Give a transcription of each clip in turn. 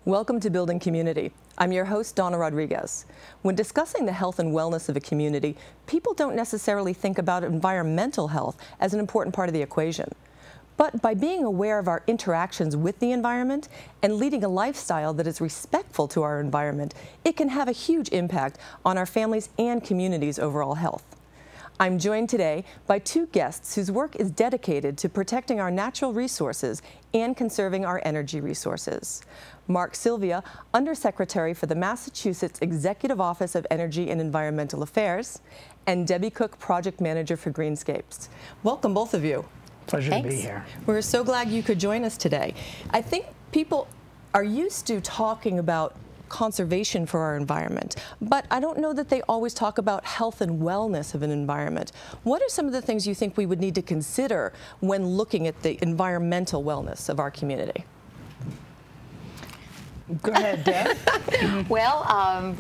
Welcome to Building Community. I'm your host, Donna Rodriguez. When discussing the health and wellness of a community, people don't necessarily think about environmental health as an important part of the equation. But by being aware of our interactions with the environment and leading a lifestyle that is respectful to our environment, it can have a huge impact on our families' and communities' overall health. I'm joined today by two guests whose work is dedicated to protecting our natural resources and conserving our energy resources. Mark Sylvia, Undersecretary for the Massachusetts Executive Office of Energy and Environmental Affairs, and Debbie Cook, Project Manager for Greenscapes. Welcome, both of you. Pleasure to be here. We're so glad you could join us today. I think people are used to talking about conservation for our environment, but I don't know that they always talk about health and wellness of an environment. What are some of the things you think we would need to consider when looking at the environmental wellness of our community? Go ahead, Deb. Well,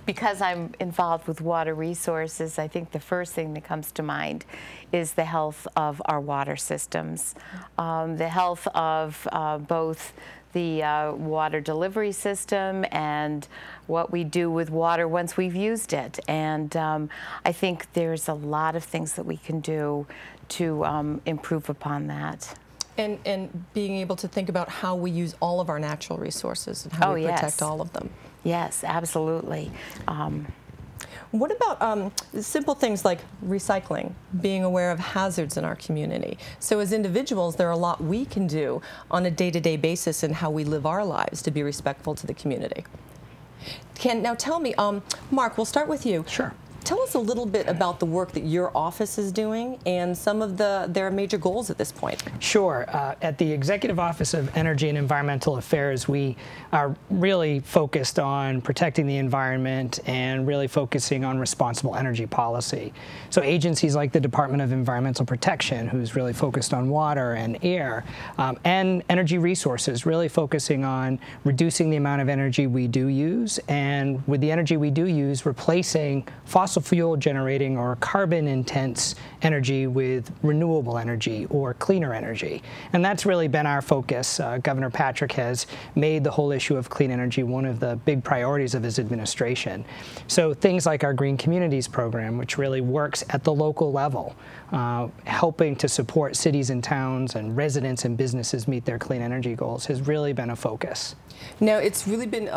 because I'm involved with water resources, I think the first thing that comes to mind is the health of our water systems, the health of both the water delivery system and what we do with water once we've used it. And I think there's a lot of things that we can do to improve upon that. And being able to think about how we use all of our natural resources and how we protect all of them. Yes, absolutely. What about simple things like recycling, being aware of hazards in our community? So as individuals, there are a lot we can do on a day-to-day basis in how we live our lives to be respectful to the community. Now tell me, Mark, we'll start with you. Sure. Tell us a little bit about the work that your office is doing and some of their major goals at this point. Sure. At the Executive Office of Energy and Environmental Affairs, we are really focused on protecting the environment and really focusing on responsible energy policy. So agencies like the Department of Environmental Protection, who's really focused on water and air, and energy resources, really focusing on reducing the amount of energy we do use, and with the energy we do use, replacing fossil fuel generating or carbon intense energy with renewable energy or cleaner energy. And that's really been our focus. Governor Patrick has made the whole issue of clean energy one of the big priorities of his administration. So things like our Green Communities program, which really works at the local level, helping to support cities and towns and residents and businesses meet their clean energy goals, has really been a focus. Now, it's really been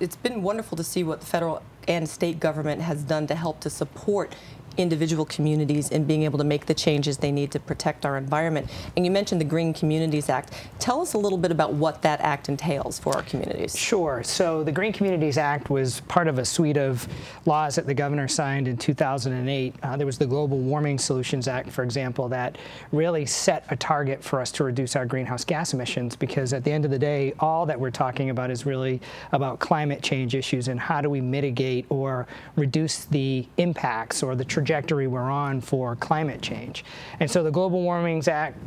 it's been wonderful to see what the federal and state government has done to help to support individual communities in being able to make the changes they need to protect our environment. And you mentioned the Green Communities Act. Tell us a little bit about what that act entails for our communities. Sure. So the Green Communities Act was part of a suite of laws that the governor signed in 2008. There was the Global Warming Solutions Act, for example, that really set a target for us to reduce our greenhouse gas emissions, because at the end of the day, all that we're talking about is really about climate change issues and how do we mitigate or reduce the impacts or the trajectory we're on for climate change. And so the Global Warming Act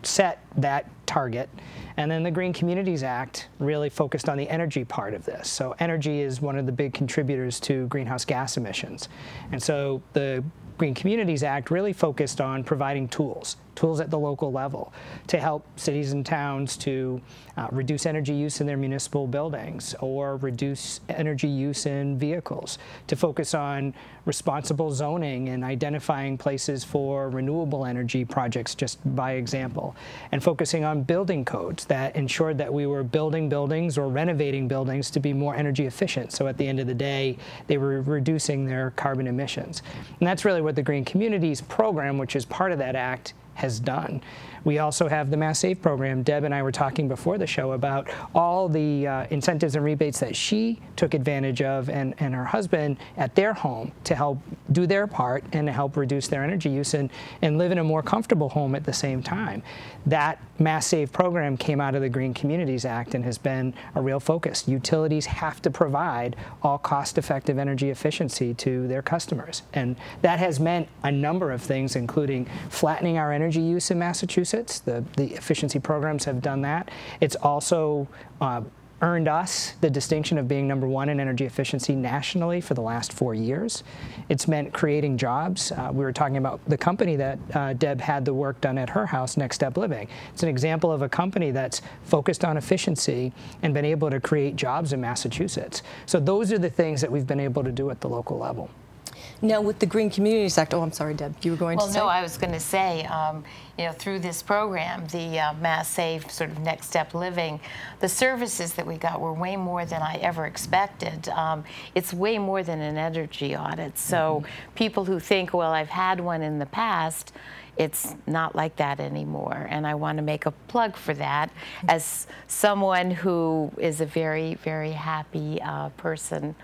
set that target, and then the Green Communities Act really focused on the energy part of this. So energy is one of the big contributors to greenhouse gas emissions. And so the Green Communities Act really focused on providing tools at the local level to help cities and towns to reduce energy use in their municipal buildings or reduce energy use in vehicles, to focus on responsible zoning and identifying places for renewable energy projects, just by example, and focusing on building codes that ensured that we were building buildings or renovating buildings to be more energy efficient. So at the end of the day, they were reducing their carbon emissions. And that's really what the Green Communities program, which is part of that act, has done. We also have the Mass Save program. Deb and I were talking before the show about all the incentives and rebates that she took advantage of and her husband at their home to help do their part and to help reduce their energy use and live in a more comfortable home at the same time. That Mass Save program came out of the Green Communities Act and has been a real focus. Utilities have to provide all cost-effective energy efficiency to their customers. And that has meant a number of things, including flattening our energy use in Massachusetts. The efficiency programs have done that. It's also earned us the distinction of being #1 in energy efficiency nationally for the last 4 years. It's meant creating jobs. We were talking about the company that Deb had the work done at her house, Next Step Living. It's an example of a company that's focused on efficiency and been able to create jobs in Massachusetts. So those are the things that we've been able to do at the local level. Now, with the Green Communities Act, oh, I'm sorry, Deb, you were going to say? Well, no, I was going to say, you know, through this program, the Mass Save sort of Next Step Living, the services that we got were way more than I ever expected. It's way more than an energy audit. So people who think, well, I've had one in the past, it's not like that anymore. And I want to make a plug for that as someone who is a very, very happy person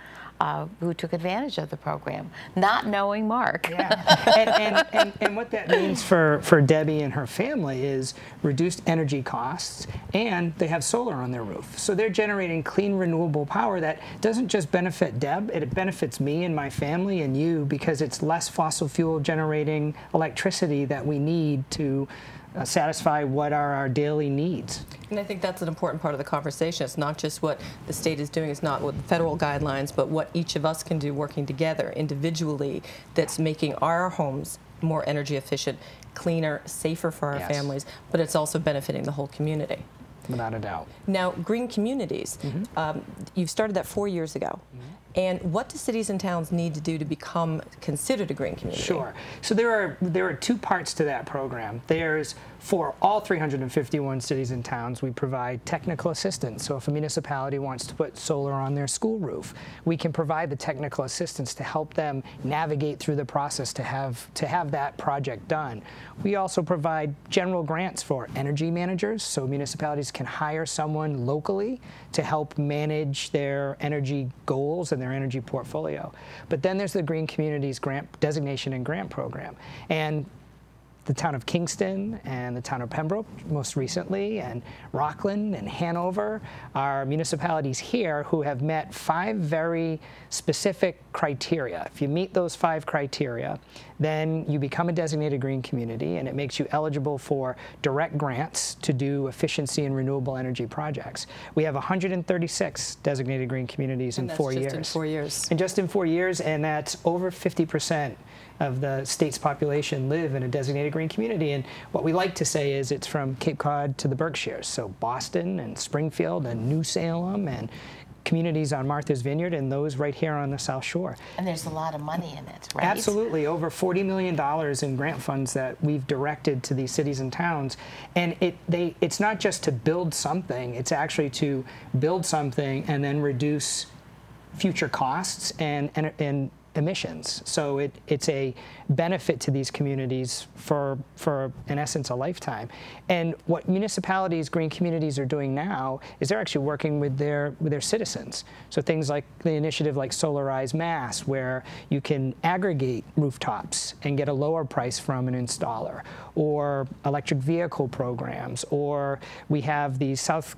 who took advantage of the program, not knowing Mark. Yeah. and what that means for Debbie and her family is reduced energy costs, and they have solar on their roof. So they're generating clean, renewable power that doesn't just benefit Deb, it benefits me and my family and you, because it's less fossil fuel generating electricity that we need to satisfy what are our daily needs. And I think that's an important part of the conversation. It's not just what the state is doing, it's not what the federal guidelines, but what each of us can do working together individually that's making our homes more energy efficient, cleaner, safer for our families, but it's also benefiting the whole community. Without a doubt. Now, Green Communities, you've started that 4 years ago. And what do cities and towns need to do to become considered a green community? Sure. So there are two parts to that program. There's, for all 351 cities and towns, we provide technical assistance. So if a municipality wants to put solar on their school roof, we can provide the technical assistance to help them navigate through the process to have that project done. We also provide general grants for energy managers, so municipalities can hire someone locally to help manage their energy goals and their energy portfolio. But then there's the Green Communities Grant Designation and Grant Program. And the town of Kingston and the town of Pembroke most recently, and Rockland and Hanover are municipalities here who have met 5 very specific criteria. If you meet those 5 criteria, then you become a designated green community, and it makes you eligible for direct grants to do efficiency and renewable energy projects. We have 136 designated green communities in 4 years. Just in 4 years. And just in 4 years, and that's over 50% of the state's population live in a designated green community. And what we like to say is it's from Cape Cod to the Berkshires. So Boston and Springfield and New Salem and communities on Martha's Vineyard and those right here on the South Shore. And there's a lot of money in it, right? Absolutely. Over $40 million in grant funds that we've directed to these cities and towns. And it's not just to build something, it's actually to build something and then reduce future costs and emissions. So it's a benefit to these communities for in essence a lifetime. And what municipalities, green communities are doing now is they're actually working with their citizens. So things like the initiative like Solarize Mass, where you can aggregate rooftops and get a lower price from an installer, or electric vehicle programs, or we have the South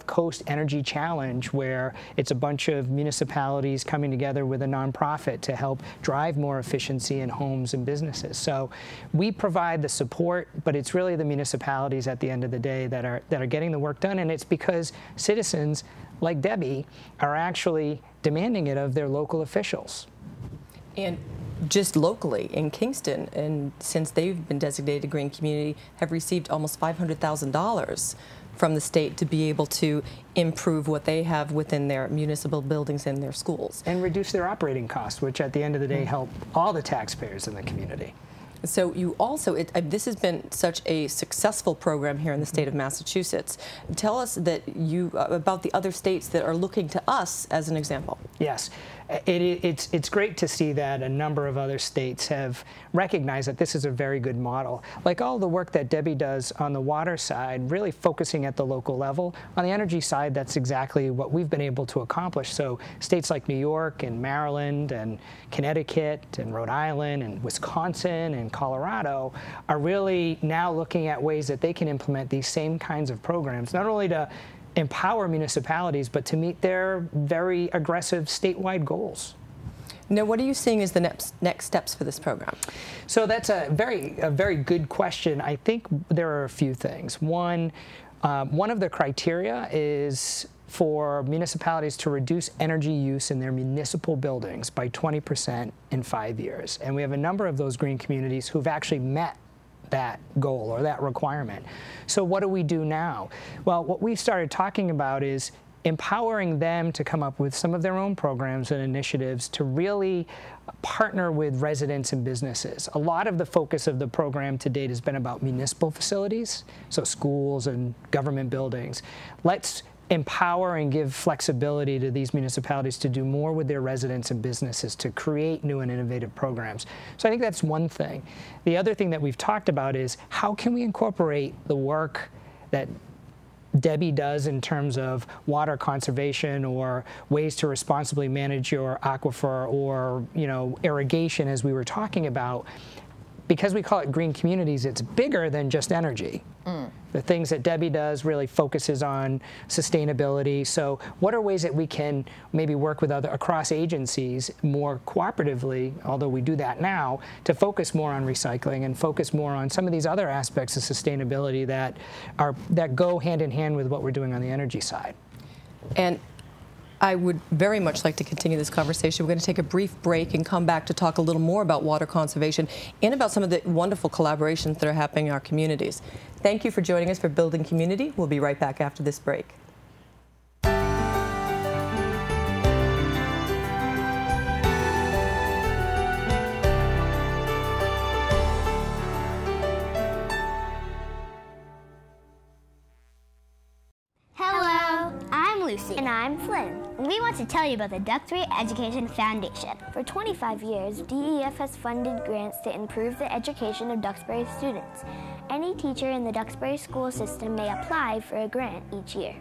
Coast Energy Challenge, where it's a bunch of municipalities coming together with a nonprofit to help drive more efficiency in homes and businesses. So we provide the support, but it's really the municipalities at the end of the day that are getting the work done, and it's because citizens like Debbie are actually demanding it of their local officials. And just locally in Kingston, and since they've been designated a green community, have received almost $500,000 from the state to be able to improve what they have within their municipal buildings and their schools. And reduce their operating costs, which at the end of the day help all the taxpayers in the community. So you also, this has been such a successful program here in the state of Massachusetts. Tell us that about the other states that are looking to us as an example. Yes. It's great to see that a number of other states have recognized that this is a very good model. Like all the work that Debbie does on the water side, really focusing at the local level. On the energy side, that's exactly what we've been able to accomplish. So states like New York and Maryland and Connecticut and Rhode Island and Wisconsin and Colorado are really now looking at ways that they can implement these same kinds of programs, not only to empower municipalities, but to meet their very aggressive statewide goals. Now, what are you seeing as the next steps for this program? So that's a very good question. I think there are a few things. One of the criteria is for municipalities to reduce energy use in their municipal buildings by 20% in 5 years. And we have a number of those green communities who've actually met that goal or that requirement. So what do we do now? Well, what we've started talking about is empowering them to come up with some of their own programs and initiatives to really partner with residents and businesses. A lot of the focus of the program to date has been about municipal facilities, so schools and government buildings. Let's empower and give flexibility to these municipalities to do more with their residents and businesses to create new and innovative programs. So I think that's one thing. The other thing that we've talked about is how can we incorporate the work that Debbie does in terms of water conservation or ways to responsibly manage your aquifer or, you know, irrigation, as we were talking about. Because we call it green communities, it's bigger than just energy. The things that Debbie does really focuses on sustainability. So what are ways that we can maybe work with across agencies more cooperatively, although we do that now, to focus more on recycling and focus more on some of these other aspects of sustainability that go hand in hand with what we're doing on the energy side. And I would very much like to continue this conversation. We're going to take a brief break and come back to talk a little more about water conservation and about some of the wonderful collaborations that are happening in our communities. Thank you for joining us for Building Community. We'll be right back after this break. And I'm Flynn. We want to tell you about the Duxbury Education Foundation. For 25 years, DEF has funded grants to improve the education of Duxbury students. Any teacher in the Duxbury school system may apply for a grant each year.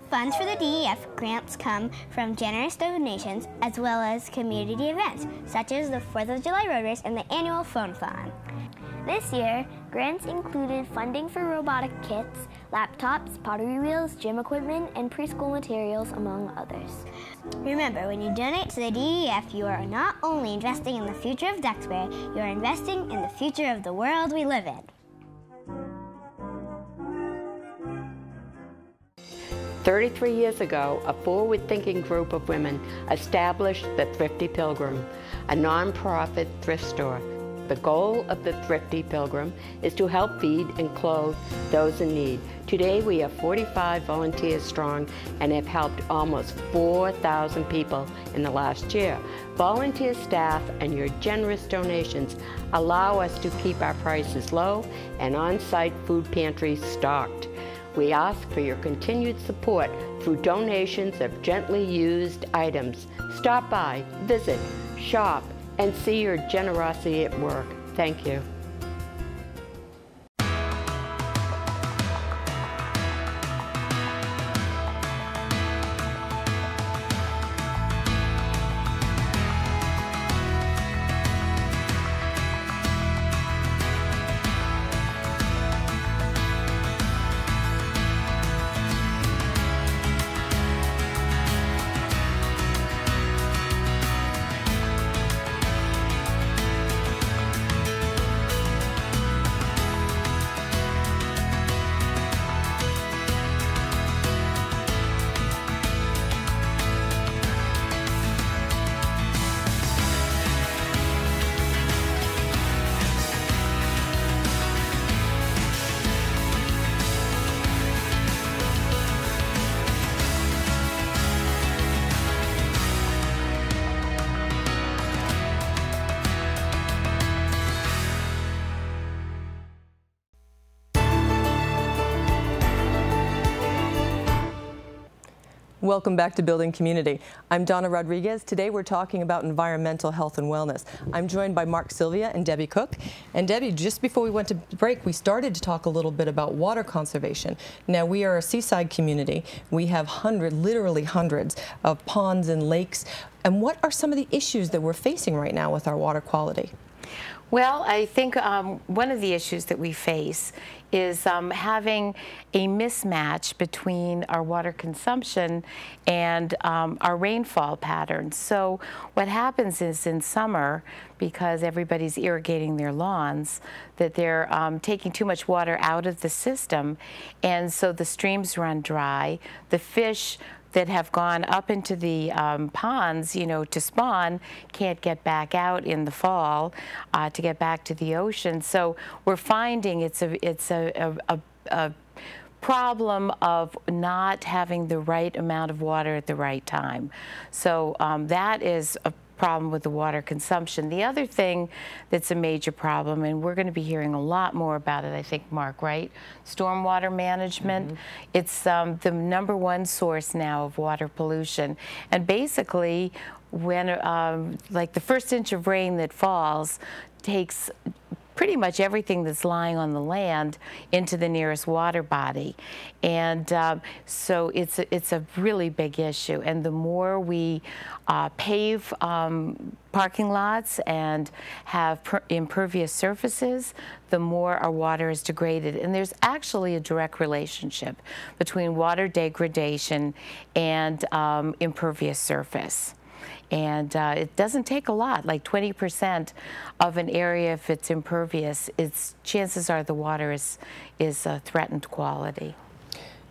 Funds for the DEF grants come from generous donations as well as community events, such as the 4th of July Road Race and the annual phone fun. This year, grants included funding for robotic kits, laptops, pottery wheels, gym equipment, and preschool materials, among others. Remember, when you donate to the DEF, you are not only investing in the future of Duxbury, you are investing in the future of the world we live in. 33 years ago, a forward-thinking group of women established the Thrifty Pilgrim, a nonprofit thrift store. The goal of the Thrifty Pilgrim is to help feed and clothe those in need. Today we have 45 volunteers strong and have helped almost 4,000 people in the last year. Volunteer staff and your generous donations allow us to keep our prices low and on-site food pantries stocked. We ask for your continued support through donations of gently used items. Stop by, visit, shop, and see your generosity at work. Thank you. Welcome back to Building Community. I'm Donna Rodriguez. Today we're talking about environmental health and wellness. I'm joined by Mark Sylvia and Debbie Cook. And Debbie, just before we went to break, we started to talk a little bit about water conservation. Now, we are a seaside community. We have literally hundreds of ponds and lakes. And what are some of the issues that we're facing right now with our water quality? Well, I think one of the issues that we face is having a mismatch between our water consumption and our rainfall patterns. So what happens is in summer, because everybody's irrigating their lawns, that they're taking too much water out of the system, and so the streams run dry. The fish that have gone up into the ponds, you know, to spawn, can't get back out in the fall to get back to the ocean. So we're finding it's a problem of not having the right amount of water at the right time. So that is a problem with the water consumption. The other thing that's a major problem, and we're going to be hearing a lot more about it, I think, Mark, right? Stormwater management. Mm-hmm. It's the #1 source now of water pollution. And basically, when like the first inch of rain that falls takes pretty much everything that's lying on the land into the nearest water body. And so it's a really big issue. And the more we pave parking lots and have impervious surfaces, the more our water is degraded. And there's actually a direct relationship between water degradation and impervious surface. And it doesn't take a lot, like 20% of an area, if it's impervious, chances are the water is a threatened quality.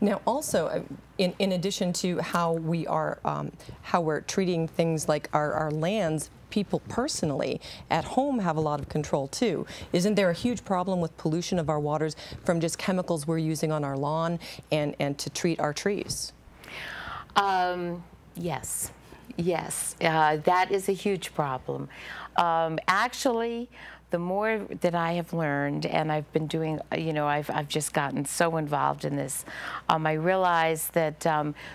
Now, also, in addition to how we're treating things like our lands, people personally at home have a lot of control too. Isn't there a huge problem with pollution of our waters from just chemicals we're using on our lawn and to treat our trees? Yes. Yes, that is a huge problem. Actually, the more that I have learned, and I've been doing, you know, I've just gotten so involved in this, I realized that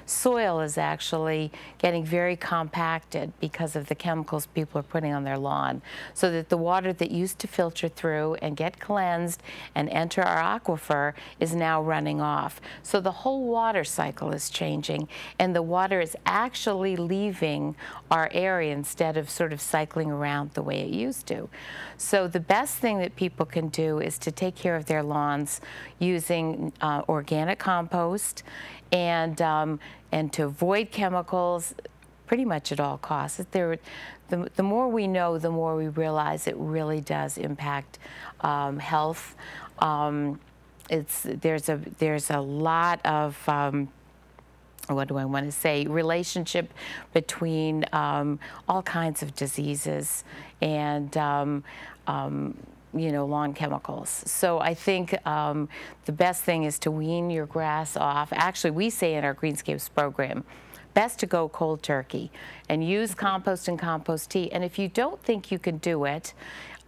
soil is actually getting very compacted because of the chemicals people are putting on their lawn, so that the water that used to filter through and get cleansed and enter our aquifer is now running off. So the whole water cycle is changing, and the water is actually leaving our area instead of sort of cycling around the way it used to. So the best thing that people can do is to take care of their lawns using organic compost and to avoid chemicals pretty much at all costs. The more we know, the more we realize it really does impact health. There's a lot of what do I want to say, relationship between all kinds of diseases and you know, lawn chemicals. So I think the best thing is to wean your grass off. Actually, we say in our Greenscapes program, best to go cold turkey and use compost and compost tea. And if you don't think you can do it,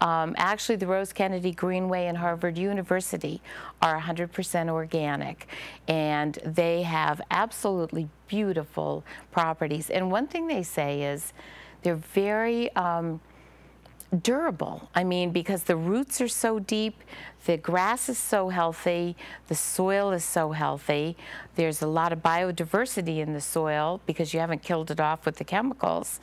actually the Rose Kennedy Greenway and Harvard University are 100% organic, and they have absolutely beautiful properties. And one thing they say is they're very durable. I mean, because the roots are so deep, the grass is so healthy, the soil is so healthy, there's a lot of biodiversity in the soil because you haven't killed it off with the chemicals.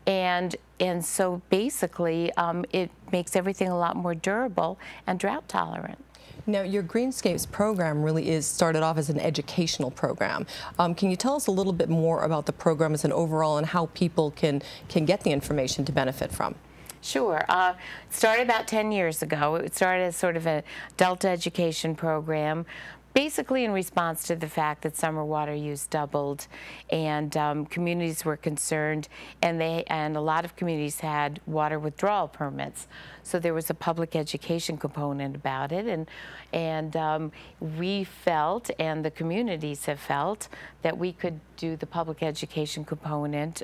And so basically it makes everything a lot more durable and drought tolerant. Now, your Greenscapes program really started off as an educational program. Can you tell us a little bit more about the program as an overall and how people can get the information to benefit from? Sure. It started about 10 years ago. It started as sort of an adult education program, basically in response to the fact that summer water use doubled, and communities were concerned, and a lot of communities had water withdrawal permits. So there was a public education component about it, and we felt, and the communities have felt, that we could do the public education component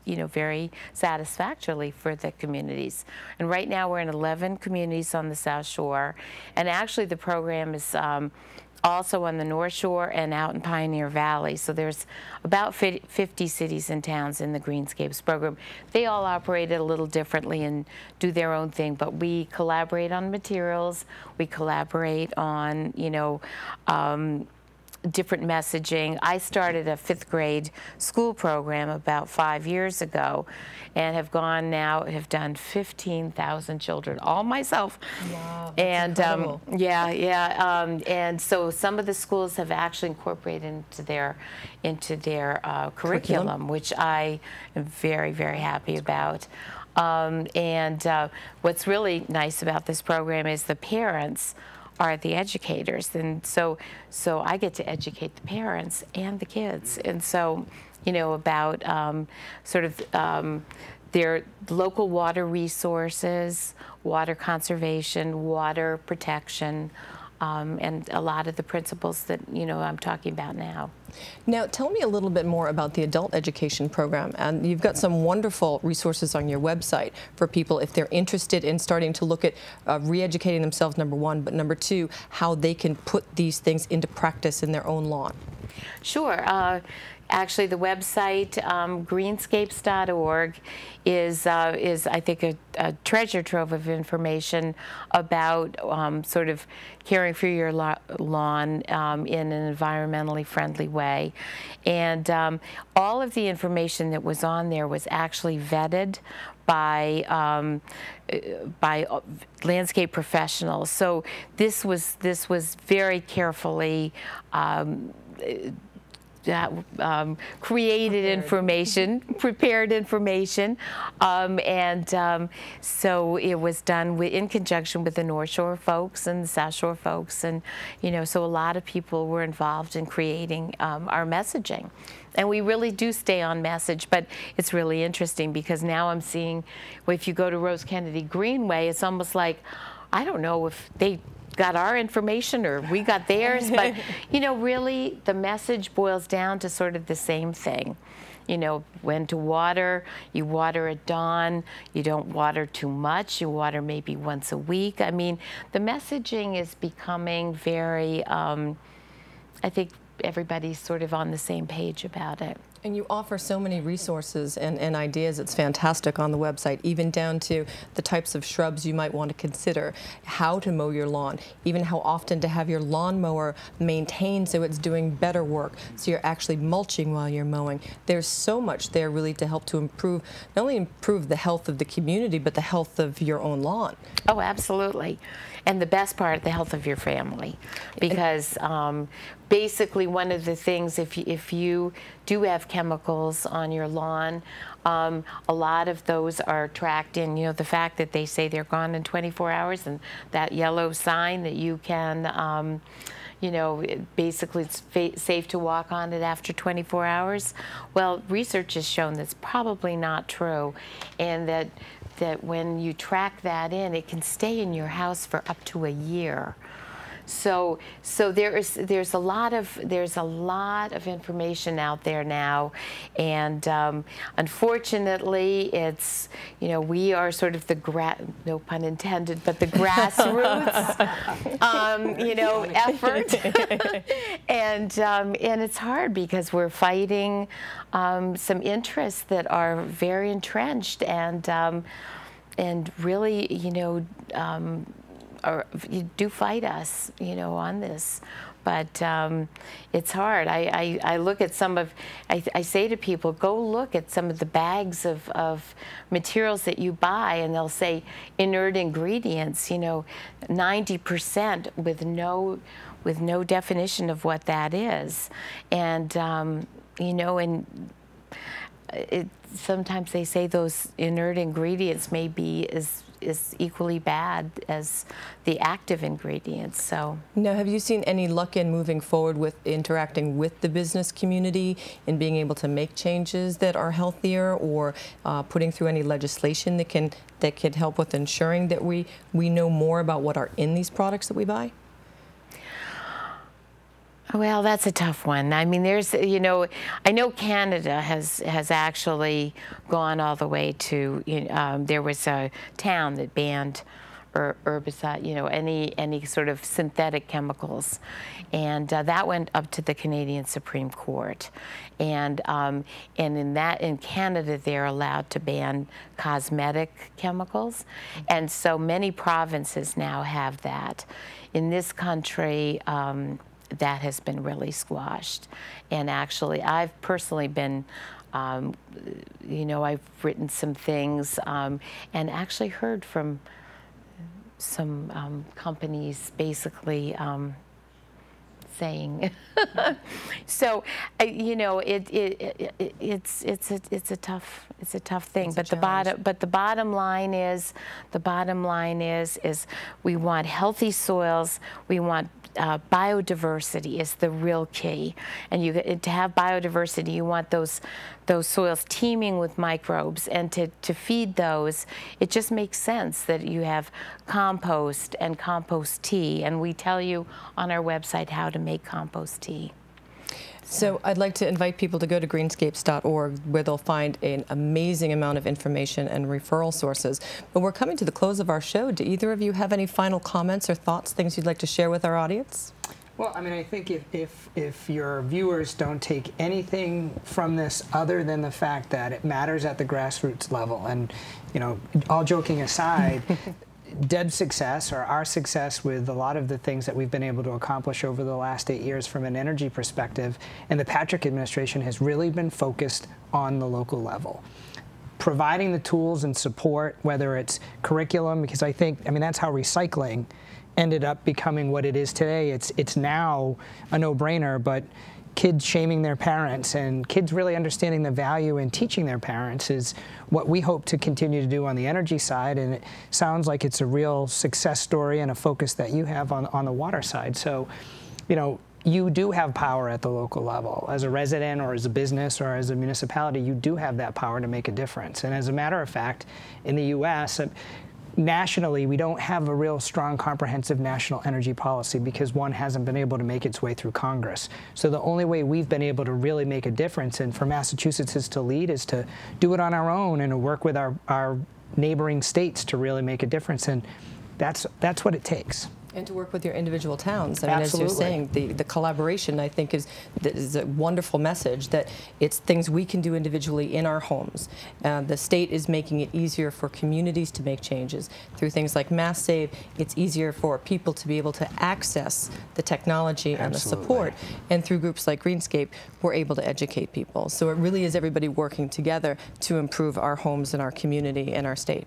you know, very satisfactorily for the communities. And right now we're in 11 communities on the South Shore, and actually the program is also on the North Shore and out in Pioneer Valley. So there's about 50 cities and towns in the Greenscapes program. They all operate it a little differently and do their own thing, but we collaborate on materials, we collaborate on, you know, different messaging. I started a 5th grade school program about 5 years ago, and have done 15,000 children, all myself. Wow, that's and incredible. and so some of the schools have actually incorporated into their curriculum, which I am very, very happy about. What's really nice about this program is the parents are the educators, and so I get to educate the parents and the kids, and so about their local water resources, water conservation, water protection, and a lot of the principles that I'm talking about now. Now, tell me a little bit more about the adult education program. And you've got some wonderful resources on your website for people if they're interested in starting to look at re-educating themselves, number one, but number two, how they can put these things into practice in their own lawn. Sure. Actually, the website, greenscapes.org, is I think a treasure trove of information about sort of caring for your lawn in an environmentally friendly way. And all of the information that was on there was actually vetted by landscape professionals. So this was very carefully created information, prepared information, so it was done in conjunction with the North Shore folks and the South Shore folks, and so a lot of people were involved in creating our messaging. And we really do stay on message, but it's really interesting because now I'm seeing, well, if you go to Rose Kennedy Greenway, it's almost like, I don't know if they got our information or we got theirs, but really the message boils down to sort of the same thing. When to water, you water at dawn, you don't water too much, you water maybe once a week. I mean, the messaging is becoming very, I think everybody's sort of on the same page about it. And you offer so many resources and ideas. It's fantastic on the website, even down to the types of shrubs you might want to consider, how to mow your lawn, even how often to have your lawnmower maintained so it's doing better work, so you're actually mulching while you're mowing. There's so much there really to help to improve, not only improve the health of the community, but the health of your own lawn. Oh, absolutely. And the best part, the health of your family, because basically one of the things, if you do have chemicals on your lawn, a lot of those are tracked in, the fact that they say they're gone in 24 hours, and that yellow sign that you can, basically it's safe to walk on it after 24 hours. Well, research has shown that's probably not true, and that when you track that in, it can stay in your house for up to a year. So there's a lot of information out there now, and unfortunately, it's we are sort of the no pun intended, but the grassroots effort, and it's hard because we're fighting some interests that are very entrenched and really or you do fight us, on this, but it's hard. I look at I say to people, go look at some of the bags of materials that you buy, and they'll say inert ingredients, 90% with no definition of what that is, and sometimes they say those inert ingredients may be is equally bad as the active ingredients. So now, have you seen any luck in moving forward with interacting with the business community in being able to make changes that are healthier, or putting through any legislation that could help with ensuring that we know more about what are in these products that we buy? Well, that's a tough one. I mean, there's, I know Canada has actually gone all the way to, there was a town that banned herbicide, any sort of synthetic chemicals, and that went up to the Canadian Supreme Court, and in Canada they're allowed to ban cosmetic chemicals, and so many provinces now have that. In this country, that has been really squashed. And actually, I've personally been, you know, I've written some things and actually heard from some companies basically saying, so you know, it's a tough thing. But the bottom line is we want healthy soils. We want biodiversity is the real key, and to have biodiversity, you want those soils teeming with microbes, and to feed those, it just makes sense that you have compost and compost tea, and we tell you on our website how to make compost tea. So I'd like to invite people to go to greenscapes.org, where they'll find an amazing amount of information and referral sources. But we're coming to the close of our show. Do either of you have any final comments or thoughts, things you'd like to share with our audience? Well, I mean, I think if your viewers don't take anything from this other than the fact that it matters at the grassroots level, and, you know, all joking aside, Deb's success, or our success with a lot of the things that we've been able to accomplish over the last 8 years from an energy perspective, and the Patrick administration has really been focused on the local level. Providing the tools and support, whether it's curriculum, because I mean, that's how recycling ended up becoming what it is today. It's now a no-brainer, but kids shaming their parents and kids really understanding the value in teaching their parents is what we hope to continue to do on the energy side, and it sounds like it's a real success story and a focus that you have on the water side. So, you know, you do have power at the local level. As a resident or as a business or as a municipality, you do have that power to make a difference. And as a matter of fact, in the U.S., nationally, we don't have a real strong, comprehensive national energy policy because one hasn't been able to make its way through Congress. So the only way we've been able to really make a difference, and for Massachusetts is to lead, is to do it on our own and to work with our neighboring states to really make a difference. And that's what it takes. And to work with your individual towns. I mean, Absolutely. as you're saying, the collaboration, I think, is a wonderful message, that it's things we can do individually in our homes. The state is making it easier for communities to make changes. Through things like Mass Save, it's easier for people to be able to access the technology and the support. And through groups like Greenscape, we're able to educate people. So it really is everybody working together to improve our homes and our community and our state.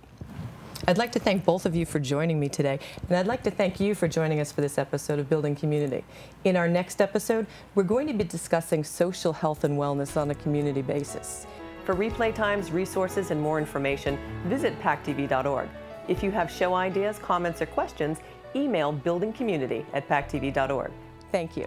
I'd like to thank both of you for joining me today, and I'd like to thank you for joining us for this episode of Building Community. In our next episode, we're going to be discussing social health and wellness on a community basis. For replay times, resources, and more information, visit pactv.org. If you have show ideas, comments, or questions, email buildingcommunity@pactv.org. Thank you.